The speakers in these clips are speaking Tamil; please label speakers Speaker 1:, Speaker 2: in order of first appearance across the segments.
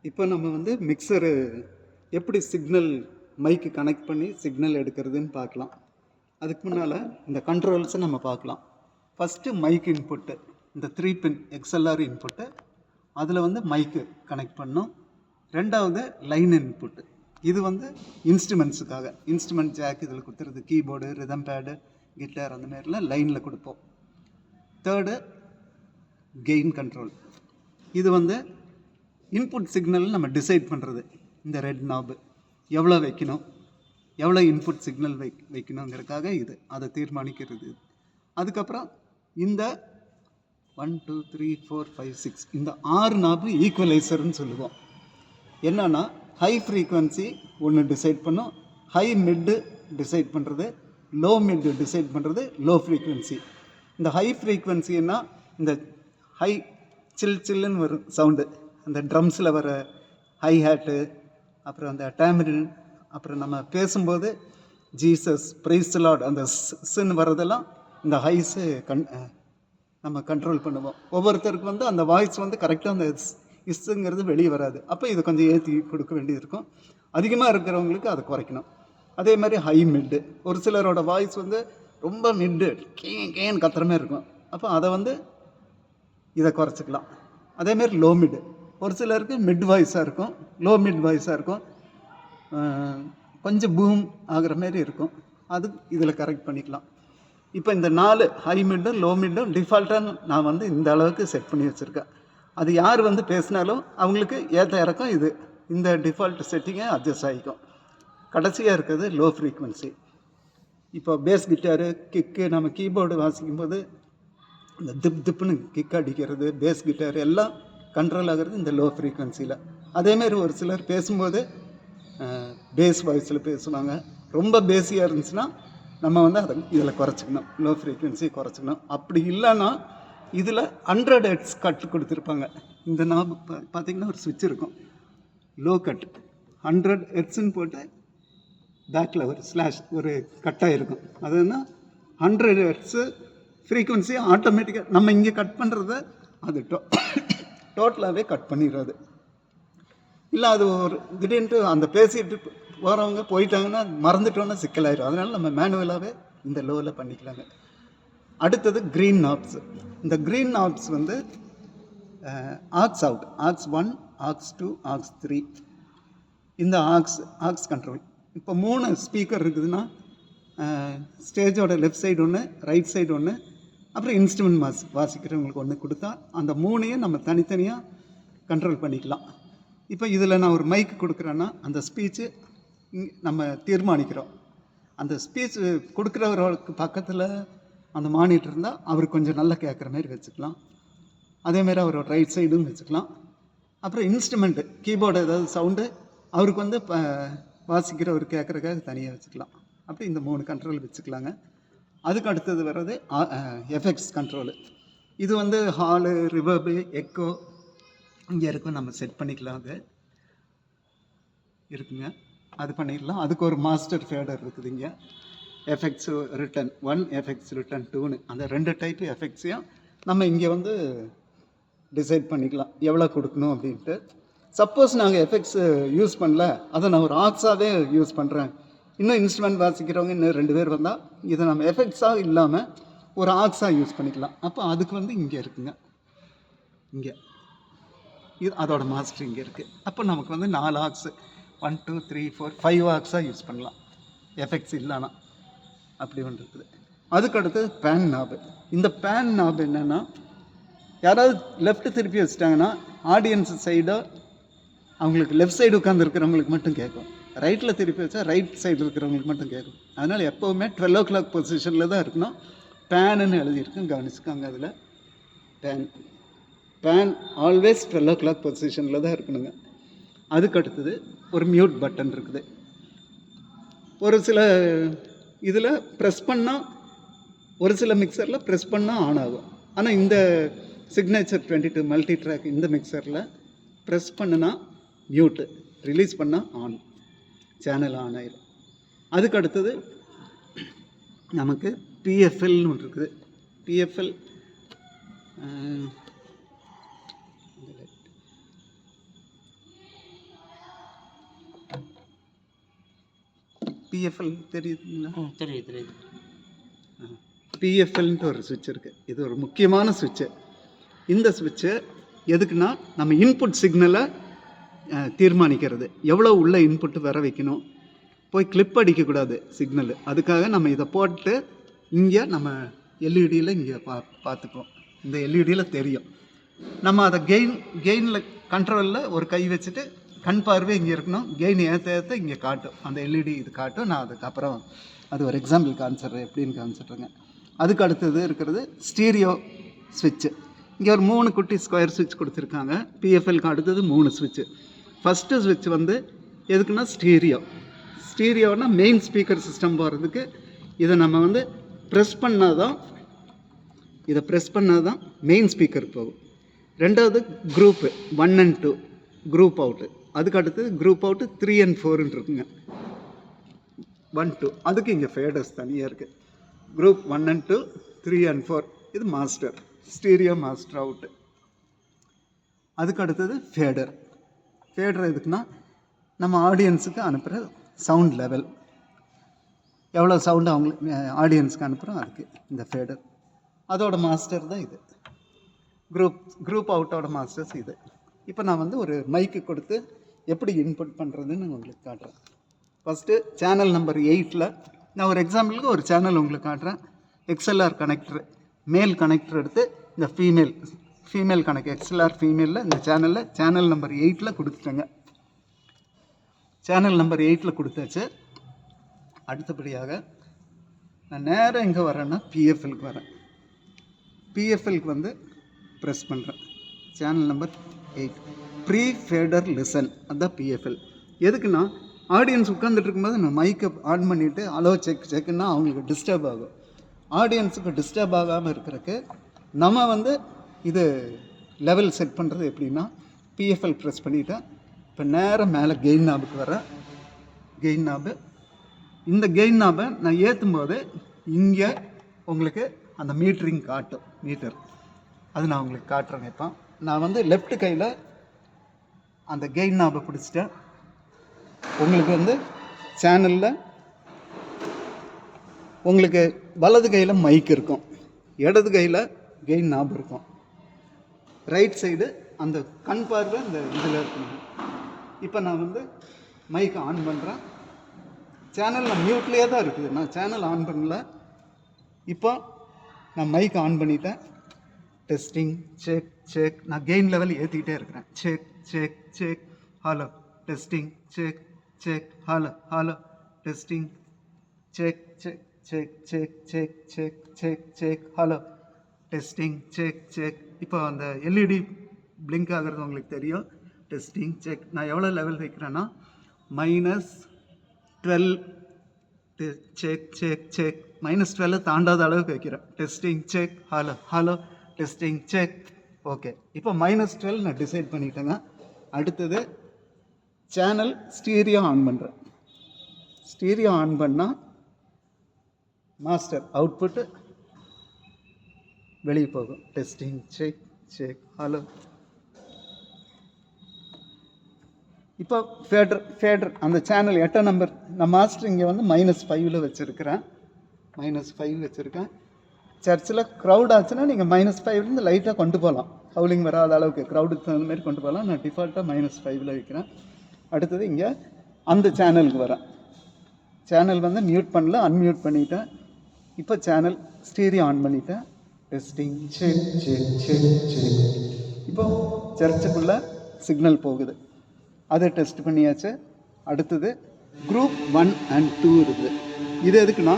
Speaker 1: இப்போ நம்ம வந்து மிக்சரு எப்படி சிக்னல் மைக்கு கனெக்ட் பண்ணி சிக்னல் எடுக்கிறதுன்னு பார்க்கலாம். அதுக்கு முன்னால் இந்த கண்ட்ரோல்ஸை நம்ம பார்க்கலாம். ஃபஸ்ட்டு மைக் இன்புட்டு, இந்த 3 பின் XLR இன்புட்டு, அதில் வந்து மைக்கு கனெக்ட் பண்ணோம். ரெண்டாவது லைன் இன்புட்டு, இது வந்து இன்ஸ்ட்ருமெண்ட்ஸுக்காக, இன்ஸ்ட்ருமெண்ட் ஜாக் இதில் கொடுத்துருது, கீபோர்டு, ரிதம் பேடு, கிட்டார் அந்த மாதிரிலாம் லைனில் கொடுப்போம். தேர்டு கெயின் கண்ட்ரோல், இது வந்து இன்புட் சிக்னல் நம்ம டிசைட் பண்ணுறது. இந்த ரெட் நாபு எவ்வளோ வைக்கணும், எவ்வளோ இன்புட் சிக்னல் வைக்கணுங்கிறதுக்காக இது அதை தீர்மானிக்கிறது. அதுக்கப்புறம் இந்த 1 2 3 4 5 6 இந்த 6 நாபு ஈக்குவலைசர்னு சொல்லுவோம். என்னன்னா ஹை ஃப்ரீக்வன்சி ஒன்று டிசைட் பண்ணும், ஹை மிட்டு டிசைட் பண்ணுறது, லோ மிட்டு டிசைட் பண்ணுறது, லோ ஃப்ரீக்வன்சி. இந்த ஹை ஃப்ரீக்வன்சின்னா இந்த ஹை சில்லுன்னு வரும் சவுண்டு, அந்த ட்ரம்ஸில் வர ஹை ஹேட்டு, அப்புறம் அந்த டேமரின், அப்புறம் நம்ம பேசும்போது ஜீசஸ், பிரைஸ் லார்ட், அந்த சின்னு வர்றதெல்லாம் இந்த ஹைஸு நம்ம கண்ட்ரோல் பண்ணுவோம். ஒவ்வொருத்தருக்கு வந்து அந்த வாய்ஸ் வந்து கரெக்டாக அந்த இஸ்ஸுங்கிறது வெளியே வராது. அப்போ இதை கொஞ்சம் ஏற்றி கொடுக்க வேண்டியது இருக்கும். அதிகமாக இருக்கிறவங்களுக்கு அதை குறைக்கணும். அதே மாதிரி ஹை மிட்டு, ஒரு சிலரோட வாய்ஸ் வந்து ரொம்ப மிட்டு கேன்னு கத்துற மாதிரி இருக்கும். அப்போ அதை வந்து இதை குறைச்சிக்கலாம். அதேமாரி லோ மிட்டு, ஒரு சிலருக்கு மிட் வாய்ஸாக இருக்கும், லோ மிட் வாய்ஸாக இருக்கும், கொஞ்சம் பூம் ஆகிற மாதிரி இருக்கும். அது இதில் கரெக்ட் பண்ணிக்கலாம். இப்போ இந்த 4 ஹை மிட்டும் லோ மிட்டும் டிஃபால்ட்டாக நான் வந்து இந்த அளவுக்கு செட் பண்ணி வச்சுருக்கேன். அது யார் வந்து பேசினாலும் அவங்களுக்கு ஏற்ற இறக்கம் இது, இந்த டிஃபால்ட் செட்டிங்கை அட்ஜஸ்ட் ஆகிக்கும். கடைசியாக இருக்கிறது லோ ஃப்ரீக்வன்சி. இப்போ பேஸ் கிட்டாரு, கிக்கு, நம்ம கீபோர்டு வாசிக்கும்போது இந்த திப்புன்னு கிக் அடிக்கிறது, பேஸ் கிட்டார் எல்லாம் கண்ட்ரோல் ஆகிறது இந்த லோ ஃப்ரீக்வன்சியில். அதேமாரி ஒரு சிலர் பேசும்போது பேஸ் வாய்ஸில் பேசுவாங்க. ரொம்ப பேஸியாக இருந்துச்சுன்னா நம்ம வந்து அதை இதில் குறைச்சிக்கணும், லோ ஃப்ரீக்வன்சி குறைச்சிக்கணும். அப்படி இல்லைன்னா இதில் 100 ஹெர்ட்ஸ் கட் கொடுத்துருப்பாங்க. இந்த நாபு பார்த்திங்கன்னா ஒரு சுவிட்ச் இருக்கும், லோ கட் 100 ஹெர்ட்ஸ்ன்னு போட்டு பேக்கில் ஒரு ஸ்லாஷ் ஒரு கட்டாக இருக்கும். அதுன்னா 100 ஹெர்ட்ஸு ஃப்ரீக்வன்சி ஆட்டோமேட்டிக்காக நம்ம இங்கே கட் பண்ணுறத அது டோட்டலாகவே கட் பண்ணிடுறது. இல்லை அது ஒரு திடீர்னு அந்த பேசிட்டு போகிறவங்க போயிட்டாங்கன்னா மறந்துட்டோன்னா சிக்கலாயிடும். அதனால் நம்ம மேனுவலாகவே இந்த லோவில் பண்ணிக்கலாங்க. அடுத்தது க்ரீன் நாப்ஸ். இந்த க்ரீன் நாப்ஸ் வந்து aux out, aux 1, aux 2, aux 3, இந்த ஆக்ஸ் கண்ட்ரோல். இப்போ 3 ஸ்பீக்கர் இருக்குதுன்னா ஸ்டேஜோட லெஃப்ட் சைடு ஒன்று, ரைட் சைடு ஒன்று, அப்புறம் இன்ஸ்ட்ருமெண்ட் வாசிக்கிறவங்களுக்கு ஒன்று கொடுத்தா அந்த 3ஐயும் நம்ம தனித்தனியாக கண்ட்ரோல் பண்ணிக்கலாம். இப்போ இதில் நான் ஒரு மைக் கொடுக்குறேன்னா அந்த ஸ்பீச்சு நம்ம தீர்மானிக்கிறோம். அந்த ஸ்பீச் கொடுக்குறவர்களுக்கு பக்கத்தில் அந்த மானிட்டர் இருந்தால் அவர் கொஞ்சம் நல்லா கேட்குற மாதிரி வச்சுக்கலாம். அதேமாரி அவரோட ரைட் சைடும் வச்சுக்கலாம். அப்புறம் இன்ஸ்ட்ருமெண்ட்டு கீபோர்டு ஏதாவது சவுண்டு அவருக்கு வந்து வாசிக்கிறவர் கேட்குறக்காக தனியாக வச்சுக்கலாம். அப்படி இந்த 3 கண்ட்ரோல் வச்சுக்கலாங்க. அதுக்கு அடுத்தது வர்றது எஃபெக்ட்ஸ் கண்ட்ரோலு. இது வந்து ஹாலு, ரிவர்பு, எக்கோ இங்கே இருக்கும், நம்ம செட் பண்ணிக்கலாம். அது இருக்குங்க, அது பண்ணிடலாம். அதுக்கு ஒரு மாஸ்டர் ஃபேடர் இருக்குது இங்கே. எஃபெக்ட்ஸு ரிட்டன் 1, எஃபெக்ட்ஸ் ரிட்டன் 2ன்னு அந்த 2 டைப்பு எஃபெக்ட்ஸையும் நம்ம இங்கே வந்து டிசைட் பண்ணிக்கலாம் எவ்வளோ கொடுக்கணும் அப்படின்ட்டு. சப்போஸ் நாங்கள் எஃபெக்ட்ஸு யூஸ் பண்ணல, அதை நான் ஒரு ஆக்ஸாகவே யூஸ் பண்ணுறேன், இன்னும் இன்ஸ்ட்ருமெண்ட் வாசிக்கிறவங்க இன்னும் 2 பேர் வந்தால் இதை நம்ம எஃபெக்ட்ஸாக இல்லாமல் ஒரு ஆக்ஸாக யூஸ் பண்ணிக்கலாம். அப்போ அதுக்கு வந்து இங்கே இருக்குங்க, இங்கே இது அதோட மாஸ்டர் இங்கே இருக்குது. அப்போ நமக்கு வந்து 4 ஆக்ஸு 1 2 3 4 5 ஆக்ஸாக யூஸ் பண்ணலாம் எஃபெக்ட்ஸ் இல்லைனா. அப்படி ஒன்று இருக்குது. அதுக்கடுத்து பேன் நாபு. இந்த பேன் நாபு என்னென்னா, யாராவது லெஃப்ட் திருப்பி வச்சுட்டாங்கன்னா ஆடியன்ஸ் சைடோ அவங்களுக்கு லெஃப்ட் சைடு உட்காந்துருக்கிறவங்களுக்கு மட்டும் கேட்கும், ரைட்டில் திருப்பி வச்சா ரைட் சைடு இருக்கிறவங்களுக்கு மட்டும் கேட்கும். அதனால் எப்போவுமே 12 o'clock பொசிஷனில் தான் இருக்கணும். பேனுன்னு எழுதியிருக்கும், கவனிச்சுக்காங்க. அதில் பேன் ஆல்வேஸ் 12 o'clock பொசிஷனில் தான் இருக்கணுங்க. அதுக்கு அடுத்தது ஒரு மியூட் பட்டன் இருக்குது. ஒரு சில இதில் ப்ரெஸ் பண்ணால், ஒரு சில மிக்சரில் ப்ரெஸ் பண்ணால் ஆன் ஆகும். ஆனால் இந்த சிக்னேச்சர் 22 மல்டி ட்ராக் இந்த மிக்சரில் ப்ரெஸ் பண்ணுனா மியூட்டு, ரிலீஸ் பண்ணால் ஆன், சேனல் ஆன் ஆயிடும். அதுக்கு அடுத்தது நமக்கு பிஎஃப்எல்னு ஒன்று இருக்குது. பிஎஃப்எல் பிஎஃப்எல் தெரியுதுங்களா?
Speaker 2: தெரியுது தெரியுது.
Speaker 1: பிஎஃப்எல்ன்ட்டு ஒரு சுவிட்ச் இருக்குது. இது ஒரு முக்கியமான சுவிட்சு. இந்த சுவிட்சு எதுக்குன்னா நம்ம இன்புட் சிக்னலை தீர்மானிக்கிறது. எவ்வளோ உள்ள இன்புட்டு வர வைக்கணும், போய் கிளிப் அடிக்கக்கூடாது சிக்னலு. அதுக்காக நம்ம இதை போட்டு இங்கே நம்ம எல்இடியில் இங்கே பார்த்துக்குவோம். இந்த எல்இடியில் தெரியும். நம்ம அதை கெயினில் கண்ட்ரோலில் ஒரு கை வச்சுட்டு கண் பார்வை இங்கே இருக்கணும். கெயின் ஏற்ற இங்கே காட்டும், அந்த எல்இடி இது காட்டும். நான் அதுக்கப்புறம் அது ஒரு எக்ஸாம்பிள் காமிச்சிட்றேன், எப்படின்னு காமிச்சிட்றேங்க. அதுக்கு அடுத்தது இருக்கிறது ஸ்டீரியோ ஸ்விட்சு. இங்கே ஒரு 3 குட்டி ஸ்கொயர் சுவிட்ச் கொடுத்துருக்காங்க. பிஎஃப்எல்க்கு அடுத்தது 3 சுவிட்சு. ஃபஸ்ட்டு சுவிட்ச் வந்து எதுக்குன்னா ஸ்டீரியோனா மெயின் ஸ்பீக்கர் சிஸ்டம் போகிறதுக்கு இதை நம்ம வந்து ப்ரெஸ் பண்ணால் தான் மெயின் ஸ்பீக்கருக்கு போகும். ரெண்டாவது குரூப்பு 1 and 2 குரூப் அவுட்டு. அதுக்கு அடுத்தது குரூப் அவுட்டு 3 and 4ன்னு இருக்குங்க. 1, 2 அதுக்கு இங்கே ஃபேடர்ஸ் தனியாக இருக்குது. குரூப் 1 and 2, 3 and 4 இது மாஸ்டர், ஸ்டீரியோ மாஸ்டர் அவுட்டு. அதுக்கு அடுத்தது ஃபேடர் எதுக்குன்னா நம்ம ஆடியன்ஸுக்கு அனுப்புகிற சவுண்ட் லெவல், எவ்வளோ சவுண்டு அவங்களுக்கு ஆடியன்ஸுக்கு அனுப்புகிறோம், அதுக்கு இந்த ஃபேடர். அதோட மாஸ்டர் தான் இது. குரூப் அவுட்டோட மாஸ்டர்ஸ் இது. இப்போ நான் வந்து ஒரு மைக்கு கொடுத்து எப்படி இன்புட் பண்ணுறதுன்னு உங்களுக்கு காட்டுறேன். ஃபஸ்ட்டு சேனல் நம்பர் 8ல் நான் ஒரு எக்ஸாம்பிளுக்கு ஒரு சேனல் உங்களுக்கு காட்டுறேன். XLR கனெக்டர், மேல் கனெக்டர் எடுத்து இந்த ஃபீமேல் கனெக்ட் XLR ஃபீமேலில் இந்த சேனல் நம்பர் 8ல் கொடுத்துட்டேங்க. சேனல் நம்பர் 8ல் கொடுத்தாச்சு. அடுத்தபடியாக நான் நேராக எங்கே வரேன்னா பிஎஃப்எல்க்கு வரேன். பிஎஃப்எல்க்கு வந்து ப்ரெஸ் பண்ணுறேன். சேனல் நம்பர் 8 ப்ரீ ஃபேடர் லிசன், அதுதான் பிஎஃப்எல். எதுக்குன்னா ஆடியன்ஸ் உட்காந்துட்டு இருக்கும்போது நான் மைக்கை ஆன் பண்ணிவிட்டு அலோ செக்குன்னா அவங்களுக்கு டிஸ்டர்ப் ஆகும். ஆடியன்ஸுக்கு டிஸ்டர்ப் ஆகாமல் இருக்கிறதுக்கு நம்ம வந்து இது லெவல் செட் பண்ணுறது எப்படின்னா பிஎஃப்எல் ப்ரெஸ் பண்ணிவிட்டேன். இப்போ நேரம் மேலே கெயின் நாபுக்கு வரேன். கெயின் நாபு, இந்த கெயின் நாபை நான் ஏற்றும் போது இங்கே உங்களுக்கு அந்த மீட்டரிங் காட்டும், மீட்டர். அது நான் உங்களுக்கு காட்டுறேங்க. இப்போ நான் வந்து லெஃப்ட் கையில் அந்த கெயின் நாபை பிடிச்சிட்டேன். உங்களுக்கு வந்து சேனலில் உங்களுக்கு வலது கையில் மைக் இருக்கும், இடது கையில் கெயின் நாபு இருக்கும். ரைட் சைடு அந்த கண் பார்வை இந்த இதில் இருக்கணும். இப்போ நான் வந்து மைக்கை ஆன் பண்ணுறேன். சேனல் நான் மியூட்லேயே தான் இருக்குது, நான் சேனல் ஆன் பண்ணல. இப்போ நான் மைக் ஆன் பண்ணிட்டேன். டெஸ்டிங் செக் நான் கெயின் லெவல் ஏற்றிக்கிட்டே இருக்கிறேன். Check hello testing check hello testing check hello testing check. இப்போ அந்த எல்இடி பிளிங்க் ஆகிறது உங்களுக்கு தெரியும். Testing check. நான் எவ்வளோ லெவல் வைக்கிறேன்னா -12 செக் -12 தாண்டாத அளவுக்கு வைக்கிறேன். Testing check hello testing check. Okay, இப்போ -12 நான் டிசைட் பண்ணிட்டேங்க. அடுத்தது சேனல் ஸ்டீரியோ ஆன் பண்ணுறேன். ஸ்டீரியோ ஆன் பண்ணால் மாஸ்டர் அவுட்புட்டு வெளியே போகும். Testing check hello. இப்போ ஃபேடர் அந்த சேனல் 8 நம்பர் நான் மாஸ்டர் இங்கே வந்து -5ல் வச்சுருக்கிறேன். -5 வச்சுருக்கேன். சர்ச்சில் க்ரௌட் ஆச்சுன்னா நீங்கள் -5லேருந்து லைட்டாக கொண்டு போகலாம், ஹவுலிங் வராத அளவுக்கு க்ரௌடுக்கு தகுந்த மாதிரி கொண்டு போகலாம். நான் டிஃபால்ட்டாக -5ல் வைக்கிறேன். அடுத்தது இங்கே அந்த சேனலுக்கு வரேன். சேனல் வந்து மியூட் பண்ணல, அன்மியூட் பண்ணிட்டேன். இப்போ சேனல் ஸ்டீரியோ ஆன் பண்ணிட்டேன். Testing check. இப்போ சர்ச்சுக்குள்ளே சிக்னல் போகுது, அதை டெஸ்ட் பண்ணியாச்சு. அடுத்தது குரூப் 1 and 2 இருக்குது. இது எதுக்குன்னா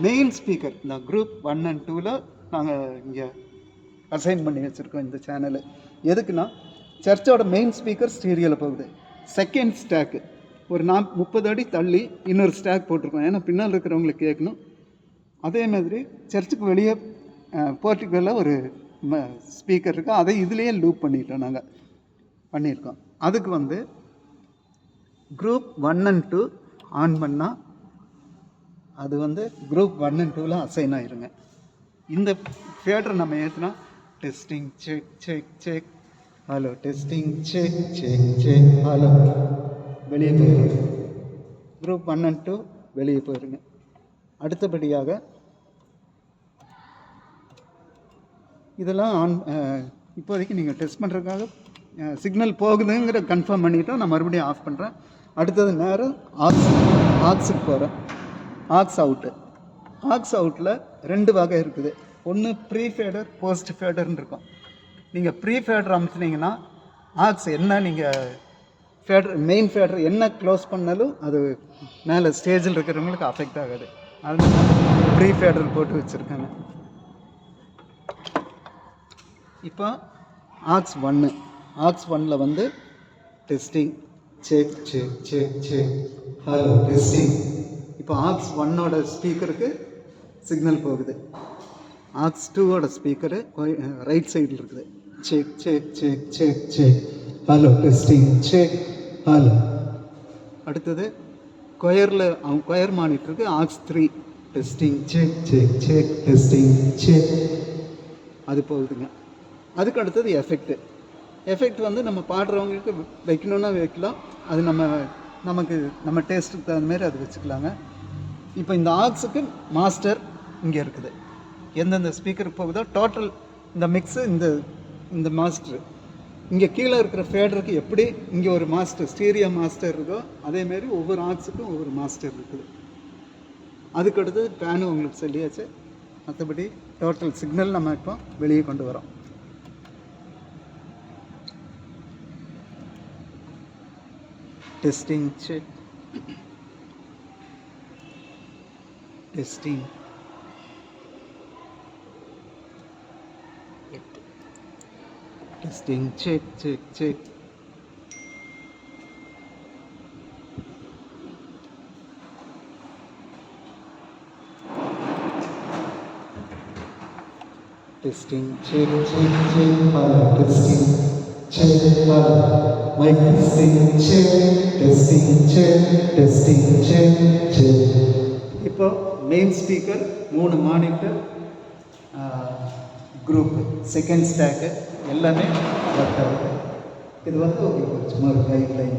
Speaker 1: மெயின் ஸ்பீக்கர் இந்த குரூப் 1 and 2ல் நாங்கள் இங்கே அசைன் பண்ணி வச்சுருக்கோம் இந்த சேனலு. எதுக்குன்னா சர்ச்சோட மெயின் ஸ்பீக்கர் ஸ்டீரியோவில் போகுது. செகண்ட் ஸ்டாக்கு ஒரு 30 அடி தள்ளி இன்னொரு ஸ்டாக் போட்டிருக்கோம், ஏன்னா பின்னால் இருக்கிறவங்களுக்கு கேட்கணும். அதே மாதிரி சர்ச்சுக்கு வெளியே போர்ட்டிக்கலில் ஒரு ஸ்பீக்கர் இருக்குது, அதை இதுலேயே லூப் பண்ணியிருக்கோம். அதுக்கு வந்து குரூப் 1 and 2 ஆன் பண்ணால் அது வந்து குரூப் 1 and 2ல் அசைன் ஆயிருங்க. இந்த ஃபேடரை நம்ம ஏற்றினா testing check hello testing check hello வெளியே போயிடும். குரூப் 1 and 2 வெளியே போயிருங்க. அடுத்தபடியாக இதெல்லாம் இப்போதைக்கு நீங்கள் டெஸ்ட் பண்ணுறதுக்காக சிக்னல் போகுதுங்கிற கன்ஃபார்ம் பண்ணிவிட்டோம். நான் மறுபடியும் ஆஃப் பண்ணுறேன். அடுத்தது நேரம் ஆக்ஸுக்கு போகிறேன். Aux out. ஆக்ஸ் அவுட்டில் 2 வகை இருக்குது. ஒன்று ப்ரீ ஃபேடர், போஸ்ட் ஃபேடர்னு இருக்கும். நீங்கள் ப்ரீ ஃபேடர் அமுத்துனீங்கன்னா ஆக்ஸ் என்ன நீங்கள் ஃபேடர் மெயின் ஃபேடர் என்ன க்ளோஸ் பண்ணாலும் அது மேலே ஸ்டேஜில் இருக்கிறவங்களுக்கு அஃபெக்ட் ஆகாது. அதனால ப்ரீ ஃபேடர் போட்டு வச்சுருக்காங்க. இப்போ ஆக்ஸ் 1. ஆக்ஸ் 1ல் வந்து testing, check check check check, hello testing. இப்போ ஆக்ஸ் 1ஓட ஸ்பீக்கருக்கு சிக்னல் போகுது. ஆக்ஸ் 2ஓட ஸ்பீக்கரு ரைட் சைடில் இருக்குது. Check check check check check, hello testing, check hello. அடுத்தது கொயரில் கொயர் மானிட்டருக்கு aux 3 testing, check check check, testing check, அது போகுதுங்க. அதுக்கு அடுத்தது எஃபெக்ட் வந்து நம்ம பாடுறவங்களுக்கு வைக்கணுன்னா வைக்கலாம். அது நம்ம டேஸ்ட்டுக்கு தகுந்த மாதிரி அது வச்சுக்கலாங்க. இப்போ இந்த ஆக்ஸுக்கு மாஸ்டர் இங்கே இருக்குது. எந்தெந்த ஸ்பீக்கருக்கு போகுதோ டோட்டல் இந்த மிக்ஸு இந்த மாஸ்டர். இங்கே கீழே இருக்கிற ஃபேடருக்கு எப்படி இங்கே ஒரு மாஸ்டர் ஸ்டீரியோ மாஸ்டர் இருக்கோ அதேமாரி ஒவ்வொரு ஆக்ஸுக்கும் ஒவ்வொரு மாஸ்டர் இருக்குது. அதுக்கு அடுத்தது பேனு உங்களுக்கு சொல்லியாச்சு. மற்றபடி டோட்டல் சிக்னல் நம்ம இப்போ வெளியே கொண்டு வரோம். Testing check, testing, testing check check check, testing check check check, hello testing check, hello mic testing check, testing check, testing check check. இப்போ main speaker, 3 monitor, group, second stack எல்லாமே ஒர்க் ஆகுது. இது வந்து உங்களுக்கு சும்மா ஒரு கைட்லைன்.